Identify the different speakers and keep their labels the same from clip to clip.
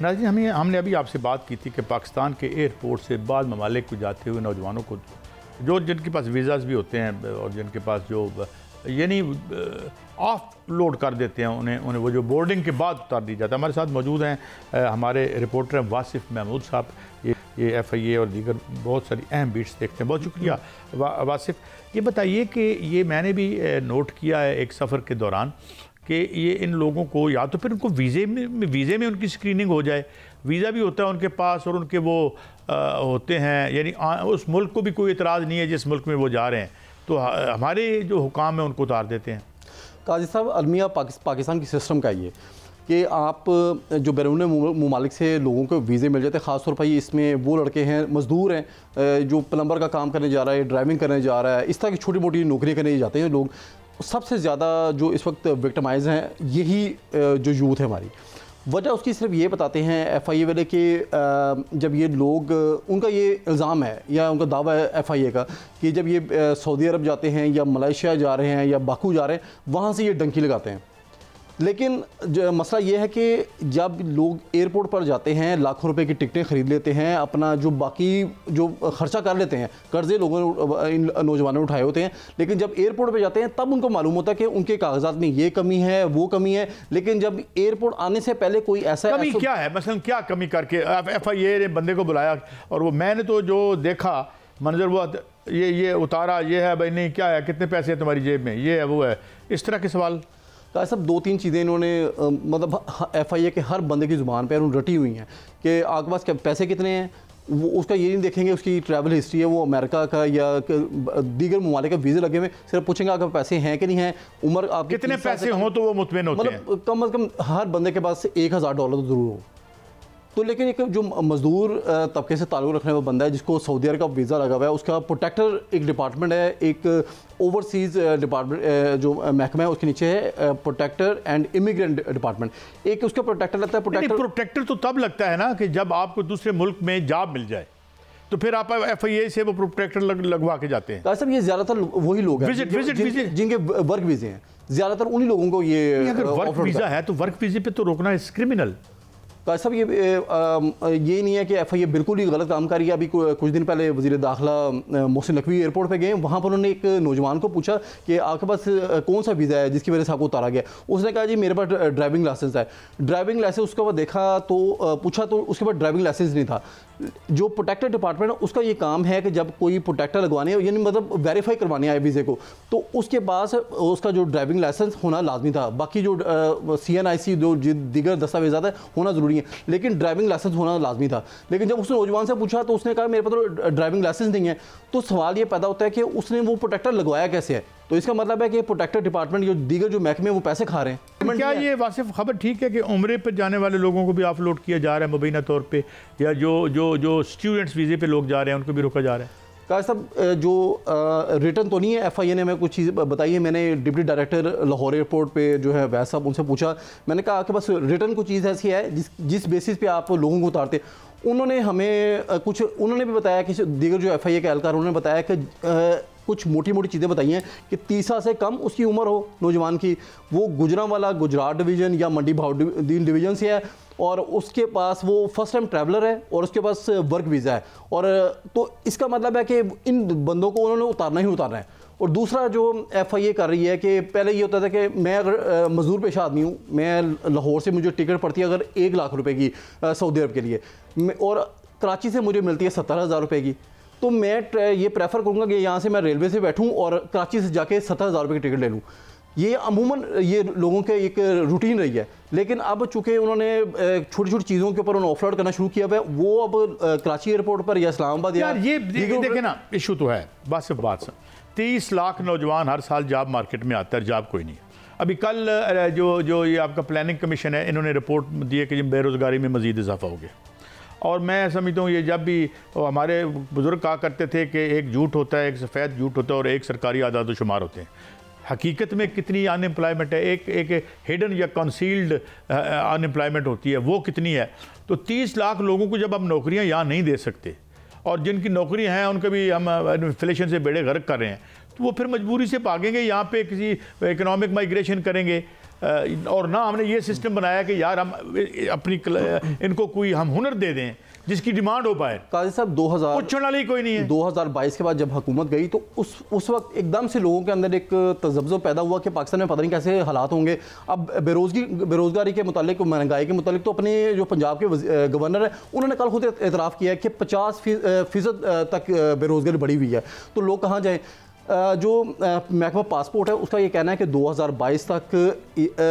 Speaker 1: ناظرین، ہم نے ابھی آپ سے بات کی تھی کہ پاکستان کے ایئرپورٹ سے بعض ممالک کو جاتے ہوئے نوجوانوں کو جن کے پاس ویزاز بھی ہوتے ہیں اور جن کے پاس جو یعنی آف لوڈ کر دیتے ہیں انہیں وہ جو بورڈنگ کے بعد اتار دی جاتا ہے. ہمارے ساتھ موجود ہیں ہمارے رپورٹر واصف محمود صاحب. یہ ایف آئی اے اور دیگر بہت ساری اہم بیٹس دیکھتے ہیں. بہت شکریہ واصف. یہ بتائیے کہ یہ میں نے بھی نوٹ کیا ہے ایک سفر کے دوران کہ یہ ان لوگوں کو یا تو پھر ان کو ویزے میں ان کی اسکریننگ ہو جائے. ویزا بھی ہوتا ہے ان کے پاس اور ان کے وہ ہوتے ہیں، یعنی اس ملک کو بھی کوئی اعتراض نہیں ہے جس ملک میں وہ جا رہے ہیں، تو ہمارے جو حکام ہیں ان کو اتار دیتے ہیں.
Speaker 2: قاضی صاحب، المیہ پاکستان کی سسٹم کا یہ کہ آپ جو بیرون ممالک سے لوگوں کو ویزے مل جاتے ہیں، خاص طور پر یہ اس میں وہ لڑکے ہیں مزدور ہیں جو پلمبر کا کام کرنے جا رہا ہے، ڈرائیونگ کرنے جا رہا ہے، اس طرح کی چھوٹی موٹی نوکریاں کرنے جاتے ہیں لوگ. سب سے زیادہ جو اس وقت وکٹمائز ہیں یہی جو یوتھ ہے ہماری. وجہ اس کی صرف یہ بتاتے ہیں ایف آئی اے والے کہ جب یہ لوگ، ان کا یہ الزام ہے یا ان کا دعویٰ ہے ایف آئی اے کا کہ جب یہ سعودی عرب جاتے ہیں یا ملائیشیا جا رہے ہیں یا باکو جا رہے ہیں وہاں سے یہ ڈنکی لگاتے ہیں. لیکن مسئلہ یہ ہے کہ جب لوگ ایئرپورٹ پر جاتے ہیں لاکھوں روپے کی ٹکٹیں خرید لیتے ہیں، اپنا جو باقی جو خرچہ کر لیتے ہیں، قرضے لوگوں نے ان نوجوانوں نے اٹھائے ہوتے ہیں، لیکن جب ایئرپورٹ پہ جاتے ہیں تب ان کو معلوم ہوتا ہے کہ ان کے کاغذات میں یہ کمی ہے وہ کمی ہے. لیکن جب ایئرپورٹ آنے سے پہلے کوئی ایسا
Speaker 1: کمی کیا ہے، مثلا کیا کمی کر کے ایف آئی اے نے بندے کو بلایا اور وہ میں نے تو جو دیکھا منظر وہ یہ اتارا، یہ ہے بھائی نہیں کیا ہے، کتنے پیسے ہیں تمہاری جیب میں، یہ ہے وہ ہے، اس طرح کے سوال.
Speaker 2: صاحب دو تین چیزیں انہوں نے مطلب ایف آئی اے کے ہر بندے کی زبان پہ انہوں رٹی ہوئی ہیں کہ آپ کے پاس پیسے کتنے ہیں. وہ اس کا یہ نہیں دیکھیں گے اس کی ٹریول ہسٹری ہے، وہ امریکہ کا یا دیگر ممالک کا ویزے لگے ہوئے، صرف پوچھیں گے آپ کے پیسے ہیں کہ نہیں ہیں، عمر آپ
Speaker 1: کتنے پیسے ہوں تو وہ مطمئن ہوتے ہیں.
Speaker 2: مطلب کم از کم ہر بندے کے پاس $1000 تو ضرور ہو. تو لیکن ایک جو مزدور طبقے سے تعلق رکھنے والا بندہ ہے جس کو سعودی عرب کا ویزا لگا ہوا ہے، اس کا پروٹیکٹر ایک ڈپارٹمنٹ ہے، ایک اوورسیز ڈپارٹمنٹ جو محکمہ ہے اس کے نیچے ہے پروٹیکٹر اینڈ امیگرینٹ ڈپارٹمنٹ. ایک اس کا پروٹیکٹر لگتا ہے.
Speaker 1: پروٹیکٹر تو تب لگتا ہے نا کہ جب آپ کو دوسرے ملک میں جاب مل جائے تو پھر آپ ایف آئی اے سے وہ پروٹیکٹر لگوا کے جاتے ہیں.
Speaker 2: صاحب یہ زیادہ تر وہی لوگ ہیں جن کے ورک ویزے ہیں، زیادہ تر انہی لوگوں کو یہ
Speaker 1: اگر ورک ویزا ہے تو ورک ویزے پہ تو روکنا ہے کرمنل.
Speaker 2: صاحب یہ نہیں ہے کہ ایف آئی اے بالکل ہی غلط کام کر رہی ہے. ابھی کچھ دن پہلے وزیر داخلہ محسن نقوی ایئرپورٹ پہ گئے، وہاں پر انہوں نے ایک نوجوان کو پوچھا کہ آپ کے پاس کون سا ویزا ہے جس کی وجہ سے آپ کو اتارا گیا. اس نے کہا جی میرے پاس ڈرائیونگ لائسنس ہے. ڈرائیونگ لائسنس اس کے بعد دیکھا تو پوچھا تو اس کے بعد ڈرائیونگ لائسنس نہیں تھا. جو پروٹیکٹر ڈپارٹمنٹ ہے اس کا یہ کام ہے کہ جب کوئی پروٹیکٹر لگوانے یعنی مطلب ویریفائی کروانے آئے ویزے کو تو اس کے پاس اس کا جو ڈرائیونگ لائسنس ہونا لازمی تھا. باقی جو سی این آئی سی جو دیگر دستاویزات ہیں ہونا ضروری ہے، لیکن ڈرائیونگ لائسنس ہونا لازمی تھا. لیکن جب اس نے نوجوان سے پوچھا تو اس نے کہا میرے پاس تو ڈرائیونگ لائسنس نہیں ہے. تو سوال یہ پیدا ہوتا ہے کہ اس نے وہ پروٹیکٹر لگوایا کیسے ہے. تو اس کا مطلب ہے کہ پروٹیکٹر ڈپارٹمنٹ جو دیگر جو محکمے وہ پیسے کھا رہے ہیں.
Speaker 1: کیا یہ واصف خبر ٹھیک ہے کہ عمرے پہ جانے والے لوگوں کو بھی آف لوڈ کیا جا رہا ہے مبینہ طور پہ، یا جو اسٹوڈنٹس ویزے پہ لوگ جا رہے ہیں ان کو بھی روکا جا رہا ہے؟
Speaker 2: قاضی صاحب جو ریٹرن تو نہیں ہے، ایف آئی اے نے ہمیں کچھ چیز بتائی ہے. میں نے ڈپٹی ڈائریکٹر لاہور ایئرپورٹ پہ جو ہے ویس صاحب ان سے پوچھا، میں نے کہا آپ کے پاس ریٹرن کوئی چیز ایسی ہے جس بیسس پہ آپ لوگوں کو اتارتے. انہوں نے ہمیں انہوں نے بھی بتایا کہ دیگر جو ایف آئی اے کے اہلکار انہوں نے بتایا کہ کچھ موٹی موٹی چیزیں بتائی ہیں کہ 30 سال سے کم اس کی عمر ہو نوجوان کی، وہ گجرانوالہ گجرات ڈویژن یا منڈی بہاؤدین ڈویژن سے ہے، اور اس کے پاس وہ فرسٹ ٹائم ٹریولر ہے اور اس کے پاس ورک ویزا ہے. اور تو اس کا مطلب ہے کہ ان بندوں کو انہوں نے اتارنا ہی اتارنا ہے. اور دوسرا جو ایف آئی اے کر رہی ہے کہ پہلے یہ ہوتا تھا کہ میں اگر مزدور پیشہ آدمی ہوں، میں لاہور سے مجھے ٹکٹ پڑتی ہے اگر 1 لاکھ روپے کی سعودی عرب کے لیے، اور کراچی سے مجھے ملتی ہے 70,000 روپے کی، تو میں یہ پریفر کروں گا کہ یہاں سے میں ریلوے سے بیٹھوں اور کراچی سے جا کے 70,000 روپے کی ٹکٹ لے لوں. یہ عموماً یہ لوگوں کے ایک روٹین رہی ہے. لیکن اب چونکہ انہوں نے چھوٹی چھوٹی چیزوں کے اوپر انہوں نے آف لوڈ کرنا شروع کیا ہوا ہے، وہ اب کراچی ایئرپورٹ پر یا اسلام آباد یا
Speaker 1: یہ دیکھیں نا ایشو تو ہے. بات 30 لاکھ نوجوان ہر سال جاب مارکیٹ میں آتا ہے، جاب کوئی نہیں. ابھی کل جو یہ آپ کا پلاننگ کمیشن ہے انہوں نے رپورٹ دی ہے کہ بے روزگاری میں مزید اضافہ ہو گیا. اور میں سمجھتا ہوں یہ جب بھی ہمارے بزرگ کہا کرتے تھے کہ ایک جھوٹ ہوتا ہے، ایک سفید جھوٹ ہوتا ہے اور ایک سرکاری اعداد و شمار ہوتے ہیں. حقیقت میں کتنی ان امپلائمنٹ ہے، ایک ہڈن یا کنسیلڈ ان امپلائمنٹ ہوتی ہے، وہ کتنی ہے. تو 30 لاکھ لوگوں کو جب ہم نوکریاں یہاں نہیں دے سکتے اور جن کی نوکری ہیں ان کا بھی ہم انفلیشن سے بیڑے غرق کر رہے ہیں، تو وہ پھر مجبوری سے بھاگیں گے، یہاں پہ کسی اکنامک مائیگریشن کریں گے. اور نہ ہم نے یہ سسٹم بنایا کہ یار ہم اپنی ان کو کوئی ہم ہنر دے دیں جس کی ڈیمانڈ ہو پائے.
Speaker 2: قاضی صاحب 2022 کے بعد جب حکومت گئی تو اس وقت ایک دم سے لوگوں کے اندر ایک تذبذب پیدا ہوا کہ پاکستان میں پتہ نہیں کیسے حالات ہوں گے. اب بے روزگاری کے متعلق، مہنگائی کے متعلق تو اپنے جو پنجاب کے گورنر ہیں انہوں نے کل خود اعتراف کیا ہے کہ 50% تک بے روزگاری بڑھی ہوئی ہے. تو لوگ کہاں جائیں؟ جو محکمہ پاسپورٹ ہے اس کا یہ کہنا ہے کہ 2022 تک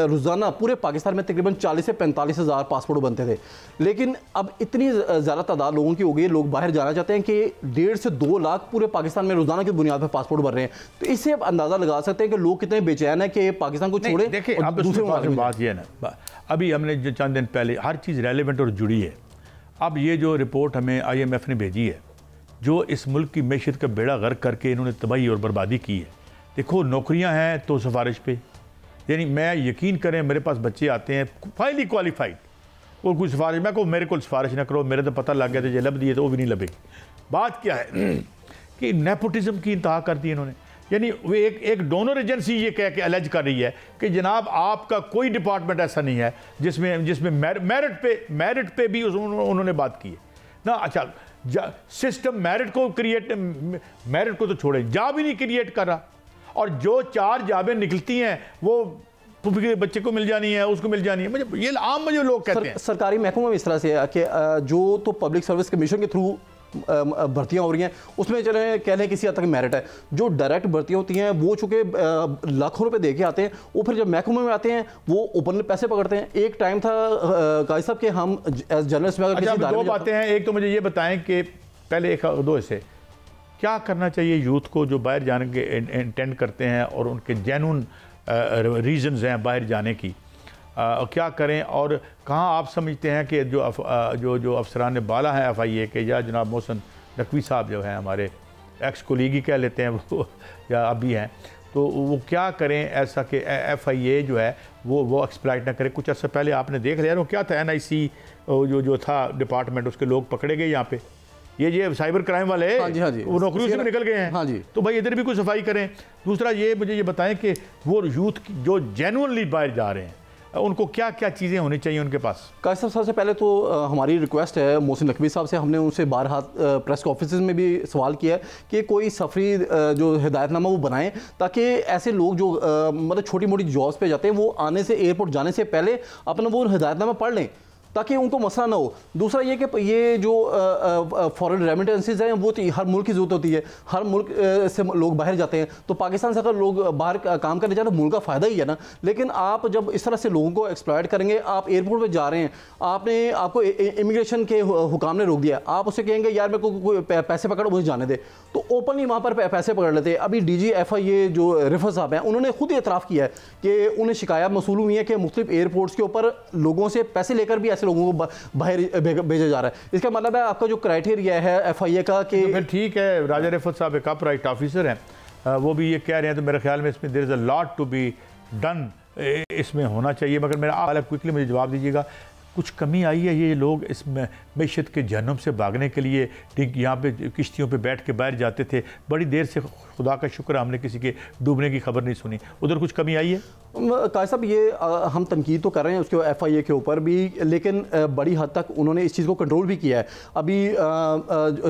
Speaker 2: روزانہ پورے پاکستان میں تقریباً 40 سے 45 ہزار پاسپورٹ بنتے تھے، لیکن اب اتنی زیادہ تعداد لوگوں کی ہو گئی ہے، لوگ باہر جانا چاہتے ہیں کہ 1.5 سے 2 لاکھ پورے پاکستان میں روزانہ کی بنیاد پر پاسپورٹ بن رہے ہیں. تو اس سے اب اندازہ لگا سکتے ہیں کہ لوگ کتنے بے چین ہیں کہ پاکستان کو چھوڑیں.
Speaker 1: دیکھیں اب بات یہ ہے نا، ابھی ہم نے جو چند دن پہلے ہر چیز ریلیونٹ اور جڑی ہے. اب یہ جو رپورٹ ہمیں IMF نے بھیجی ہے جو اس ملک کی معیشت کا بیڑا غرق کر کے انہوں نے تباہی اور بربادی کی ہے. دیکھو نوکریاں ہیں تو سفارش پہ، یعنی میں یقین کریں میرے پاس بچے آتے ہیں فائلی کوالیفائڈ اور کوئی سفارش، میں کہوں میرے کو سفارش نہ کرو، میرے تو پتہ لگ گیا تھا یہ لب دیے تو وہ بھی نہیں لبے گی. بات کیا ہے کہ نیپوٹزم کی انتہا کر دی انہوں نے. یعنی وہ ایک ڈونر ایجنسی یہ کہہ کے الج کر رہی ہے کہ جناب آپ کا کوئی ڈپارٹمنٹ ایسا نہیں ہے جس میں میرٹ پہ بھی انہوں نے بات کی ہے نا. اچھا سسٹم میرٹ کو تو چھوڑیں، جاب ہی نہیں کریٹ کر رہا، اور جو 4 جابیں نکلتی ہیں وہ بچے کو مل جانی ہے، اس کو مل جانی ہے. یہ عام جو لوگ کہتے ہیں
Speaker 2: سرکاری محکمہ میں اس طرح سے ہے کہ جو تو پبلک سروس کمیشن کے تھرو بھرتیاں ہو رہی ہیں اس میں چلیں کہہ لیں کسی حد تک میرٹ ہے. جو ڈائریکٹ بھرتیاں ہوتی ہیں وہ چونکہ لاکھوں روپے دے کے آتے ہیں، وہ پھر جب محکمے میں آتے ہیں وہ اوپن پیسے پکڑتے ہیں. ایک ٹائم تھا قاضی صاحب کہ ہم ایز جرنلسٹ میں اگر کسی
Speaker 1: 2 باتیں ہیں. ایک تو مجھے یہ بتائیں کہ پہلے ایک دو ایسے کیا کرنا چاہیے یوتھ کو جو باہر جانے کے انٹینڈ کرتے ہیں اور ان کے جینون ریزنز ہیں باہر جانے کی، کیا کریں، اور کہاں آپ سمجھتے ہیں کہ جو افسران بالا ہیں FIA کے یا جناب محسن نقوی صاحب جو ہیں ہمارے ایکس کولیگ ہی کہہ لیتے ہیں وہ یا ابھی ہیں، تو وہ کیا کریں ایسا کہ FIA جو ہے وہ ایکسپلائٹ نہ کرے. کچھ عرصہ پہلے آپ نے دیکھ لیا وہ کیا تھا NIC جو تھا ڈپارٹمنٹ، اس کے لوگ پکڑے گئے یہاں پہ، یہ سائبر کرائم والے وہ نوکریوں سے بھی نکل گئے ہیں. تو بھائی ادھر بھی کوئی صفائی کریں. دوسرا یہ مجھے یہ بتائیں کہ وہ یوتھ جو جینونلی باہر جا رہے ہیں ان کو کیا کیا چیزیں ہونی چاہیے ان کے پاس؟
Speaker 2: قاضی صاحب سب سے پہلے تو ہماری ریکویسٹ ہے محسن نقوی صاحب سے، ہم نے ان سے بارہا پریس آفیسز میں بھی سوال کیا ہے کہ کوئی سفری جو ہدایت نامہ وہ بنائیں تاکہ ایسے لوگ جو مطلب چھوٹی موٹی جابس پہ جاتے ہیں وہ آنے سے ایئرپورٹ جانے سے پہلے اپنا وہ ہدایت نامہ پڑھ لیں تاکہ ان کو مسئلہ نہ ہو. دوسرا یہ کہ یہ جو فارن ریمیٹنسز ہیں وہ ہر ملک کی ضرورت ہوتی ہے، ہر ملک سے لوگ باہر جاتے ہیں، تو پاکستان سے اگر لوگ باہر کام کرنے جاتے ہیں تو ملک کا فائدہ ہی ہے نا. لیکن آپ جب اس طرح سے لوگوں کو ایکسپلائٹ کریں گے، آپ ایئرپورٹ پہ جا رہے ہیں، آپ کو امیگریشن کے حکام نے روک دیا، آپ اسے کہیں گے یار میرے کو پیسے پکڑو مجھے جانے دے، تو اوپنلی وہاں پر پیسے پکڑ لیتے. ابھی DG FIA جو رفعت صاحب ہیں انہوں نے خود اعتراف کیا ہے کہ انہیں شکایات موصول ہوئی ہیں کہ مختلف ایئرپورٹس کے اوپر لوگوں سے پیسے لے کر بھی لوگوں کو باہر بھیجا جا رہا ہے. اس کا مطلب ہے آپ کا جو کرائٹیریا ہے FIA کا کہ
Speaker 1: پھر ٹھیک ہے. راجہ رفعت صاحب ایک اپ رائٹ آفیسر ہیں، وہ بھی یہ کہہ رہے ہیں، تو میرے خیال میں اس میں there is a lot to be done اس میں ہونا چاہیے. مگر میرا آپ کوئکلی مجھے جواب دیجیے گا، کچھ کمی آئی ہے؟ یہ لوگ اس معیشت کے جہنم سے بھاگنے کے لیے یہاں پہ کشتیوں پہ بیٹھ کے باہر جاتے تھے، بڑی دیر سے خدا کا شکر ہم نے کسی کے ڈوبنے کی خبر نہیں سنی. ادھر کچھ کمی آئی ہے؟
Speaker 2: قاضی صاحب یہ ہم تنقید تو کر رہے ہیں اس کے FIA کے اوپر بھی، لیکن بڑی حد تک انہوں نے اس چیز کو کنٹرول بھی کیا ہے. ابھی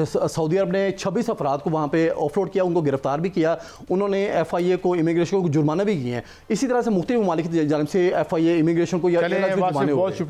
Speaker 2: سعودی عرب نے 26 افراد کو وہاں پہ آف لوڈ کیا، ان کو گرفتار بھی کیا، انہوں نے FIA کو امیگریشن کو جرمانہ بھی کیے ہیں. اسی طرح سے مختلف ممالک کی جانب سے FIA امیگریشن کو
Speaker 1: بہت شکریہ.